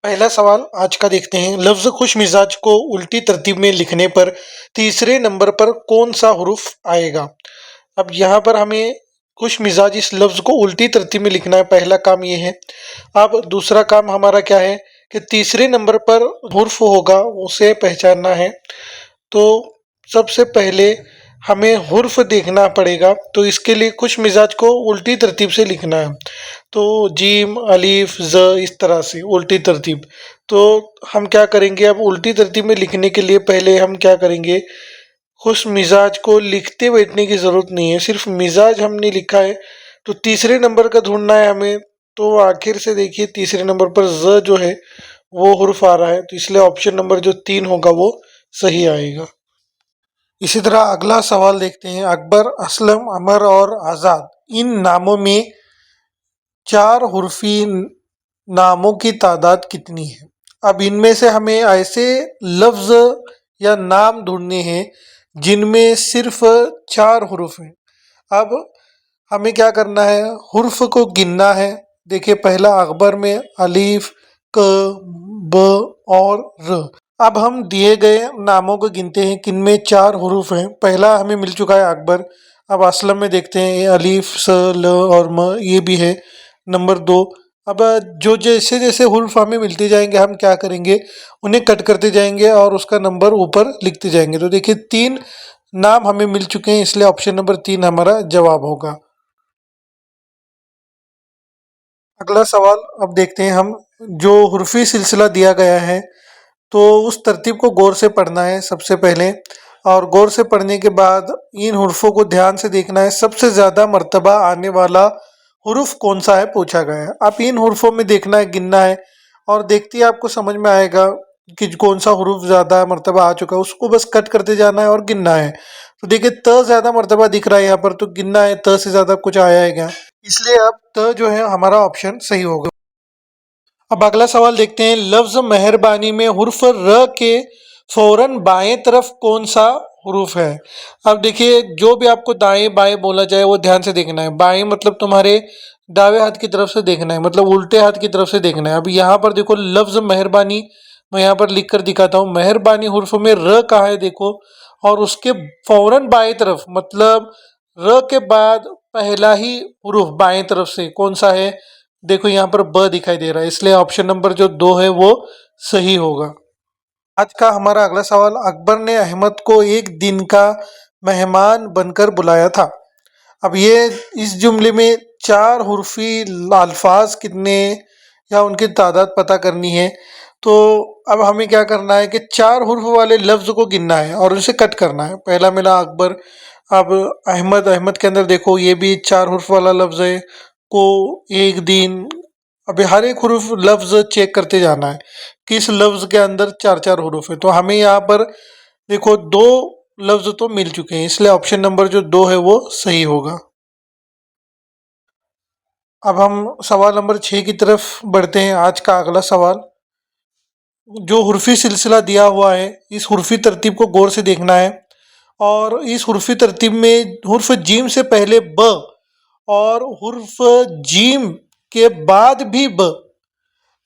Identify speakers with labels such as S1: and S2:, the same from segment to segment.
S1: पहला सवाल आज का देखते हैं। लफ्ज खुश मिजाज को उल्टी तरतीब में लिखने पर तीसरे नंबर पर कौन सा हुरूफ आएगा। अब यहाँ पर हमें खुश मिजाज इस लफ्ज को उल्टी तरतीब में लिखना है, पहला काम ये है। अब दूसरा काम हमारा क्या है कि तीसरे नंबर पर हुर्फ होगा उसे पहचानना है। तो सबसे पहले हमें हुर्फ देखना पड़ेगा, तो इसके लिए खुश मिजाज को उल्टी तरतीब से लिखना है। तो जीम अलीफ ज इस तरह से उल्टी तरतीब। तो हम क्या करेंगे, अब उल्टी तरतीब में लिखने के लिए पहले हम क्या करेंगे, खुश मिजाज को लिखते बैठने की ज़रूरत नहीं है, सिर्फ मिजाज हमने लिखा है। तो तीसरे नंबर का ढूंढना है हमें। तो आखिर से देखिए तीसरे नंबर पर ज जो है वो हुर्फ आ रहा है, तो इसलिए ऑप्शन नंबर जो 3 होगा वो सही आएगा। इसी तरह अगला सवाल देखते हैं। अकबर, असलम, अमर और आज़ाद इन नामों में चार हुर्फी नामों की तादाद कितनी है। अब इनमें से हमें ऐसे लफ्ज या नाम ढूंढने हैं जिनमें सिर्फ चार हुर्फ हैं। अब हमें क्या करना है, हुर्फ को गिनना है। देखिए पहला अकबर में अलीफ क ब और र। अब हम दिए गए नामों को गिनते हैं किनमें चार हुरूफ हैं। पहला हमें मिल चुका है अकबर। अब असलम में देखते हैं, ये अलीफ स ल और म ये भी है। नंबर 2, अब जो जैसे जैसे हुरूफ हमें मिलते जाएंगे हम क्या करेंगे, उन्हें कट करते जाएंगे और उसका नंबर ऊपर लिखते जाएंगे। तो देखिए 3 नाम हमें मिल चुके हैं, इसलिए ऑप्शन नंबर 3 हमारा जवाब होगा। अगला सवाल अब देखते हैं हम। जो हुर्फी सिलसिला दिया गया है तो उस तरतीब को गौर से पढ़ना है सबसे पहले, और गौर से पढ़ने के बाद इन हुर्फों को ध्यान से देखना है। सबसे ज़्यादा मर्तबा आने वाला हुरूफ कौन सा है पूछा गया है। आप इन हुर्फों में देखना है, गिनना है, और देखते ही आपको समझ में आएगा कि कौन सा हुरूफ ज़्यादा मर्तबा आ चुका है, उसको बस कट करते जाना है और गिनना है। तो देखिए त ज़्यादा मर्तबा दिख रहा है यहाँ पर, तो गिनना है त से ज़्यादा कुछ आया है क्या, इसलिए अब त जो है हमारा ऑप्शन सही होगा। अब अगला सवाल देखते हैं। लफ्ज मेहरबानी में हुर्फ र के फौरन बाएं तरफ कौन सा हुरूफ है। अब देखिए जो भी आपको दाएं बाएं बोला जाए वो ध्यान से देखना है। बाएं मतलब तुम्हारे दावे हाथ की तरफ से देखना है, मतलब उल्टे हाथ की तरफ से देखना है। अब यहाँ पर देखो लफ्ज मेहरबानी, मैं यहाँ पर लिख कर दिखाता हूँ। मेहरबानी हुर्फ में र कहाँ है देखो, और उसके फौरन बाएं तरफ, मतलब र के बाद पहला ही हुरूफ बाएं तरफ से कौन सा है, देखो यहाँ पर ब दिखाई दे रहा है, इसलिए ऑप्शन नंबर जो 2 है वो सही होगा। आज का हमारा अगला सवाल। अकबर ने अहमद को एक दिन का मेहमान बनकर बुलाया था। अब ये इस जुमले में चार हुर्फी अल्फाज कितने या उनकी तादाद पता करनी है। तो अब हमें क्या करना है कि चार हुर्फ वाले लफ्ज़ को गिनना है और उसे कट करना है। पहला मिला अकबर। अब अहमद, अहमद के अंदर देखो ये भी चार हुर्फ वाला लफ्ज़ है। को, एक दिन। अभी हर एक हुरूफ लफ्ज़ चेक करते जाना है किस लफ्ज़ के अंदर चार चार हुरूफ है। तो हमें यहाँ पर देखो 2 लफ्ज़ तो मिल चुके हैं, इसलिए ऑप्शन नंबर जो 2 है वो सही होगा। अब हम सवाल नंबर 6 की तरफ बढ़ते हैं। आज का अगला सवाल। जो हुर्फी सिलसिला दिया हुआ है इस हुर्फी तरतीब को गौर से देखना है, और इस हुर्फी तरतीब में हुर्फ जीम से पहले ब और हुर्फ जीम के बाद भी ब,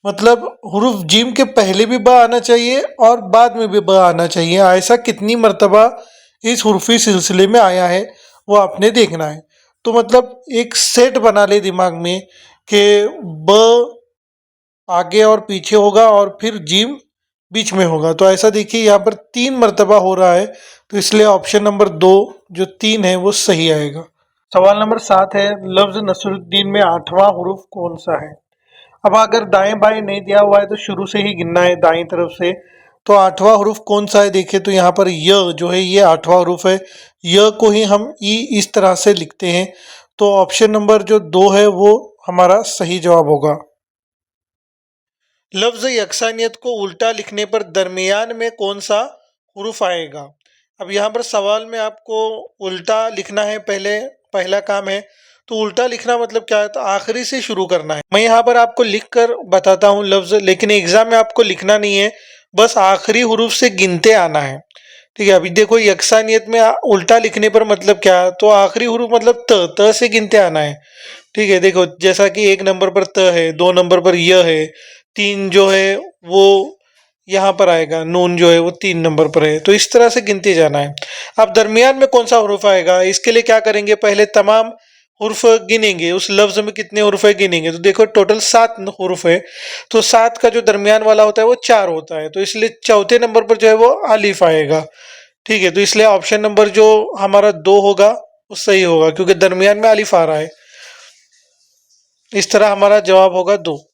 S1: मतलब हुर्फ जीम के पहले भी ब आना चाहिए और बाद में भी ब आना चाहिए। ऐसा कितनी मर्तबा इस हुर्फी सिलसिले में आया है वो आपने देखना है। तो मतलब एक सेट बना ले दिमाग में कि ब आगे और पीछे होगा और फिर जीम बीच में होगा। तो ऐसा देखिए यहाँ पर 3 मर्तबा हो रहा है, तो इसलिए ऑप्शन नंबर 2 जो 3 है वो सही आएगा। सवाल नंबर 7 है। लफ्ज नसरुद्दीन में 8वां हुरूफ कौन सा है। अब अगर दाएं बाएं नहीं दिया हुआ है तो शुरू से ही गिनना है दाएं तरफ से। तो 8वां हुरूफ कौन सा है देखिए, तो यहाँ पर य जो है ये 8वां हुरूफ है। य को ही हम ई इस तरह से लिखते हैं। तो ऑप्शन नंबर जो 2 है वो हमारा सही जवाब होगा। लफ्ज यकसानियत को उल्टा लिखने पर दरमियान में कौन सा हुरूफ आएगा। अब यहाँ पर सवाल में आपको उल्टा लिखना है, पहला काम है। तो उल्टा लिखना मतलब क्या है, तो आखिरी से शुरू करना है। मैं यहाँ पर आपको लिख कर बताता हूँ लफ्ज, लेकिन एग्जाम में आपको लिखना नहीं है, बस आखिरी हुरूफ से गिनते आना है। ठीक है, अभी देखो यकसानियत में उल्टा लिखने पर मतलब क्या है, तो आखिरी हुरूफ मतलब त से गिनते आना है। ठीक है, देखो जैसा कि 1 नंबर पर त है, 2 नंबर पर य है, 3 जो है वो यहाँ पर आएगा, नून जो है वो 3 नंबर पर है। तो इस तरह से गिनते जाना है। अब दरमियान में कौन सा हुरूफ आएगा, इसके लिए क्या करेंगे, पहले तमाम हुरूफ गिनेंगे, उस लफ्ज में कितने हुरूफ है गिनेंगे। तो देखो टोटल 7 हुरूफ है, तो 7 का जो दरमियान वाला होता है वो 4 होता है, तो इसलिए चौथे नंबर पर जो है वो अलिफ आएगा। ठीक है, तो इसलिए ऑप्शन नंबर जो हमारा 2 होगा वो सही होगा, क्योंकि दरमियान में अलिफ आ रहा है। इस तरह हमारा जवाब होगा 2।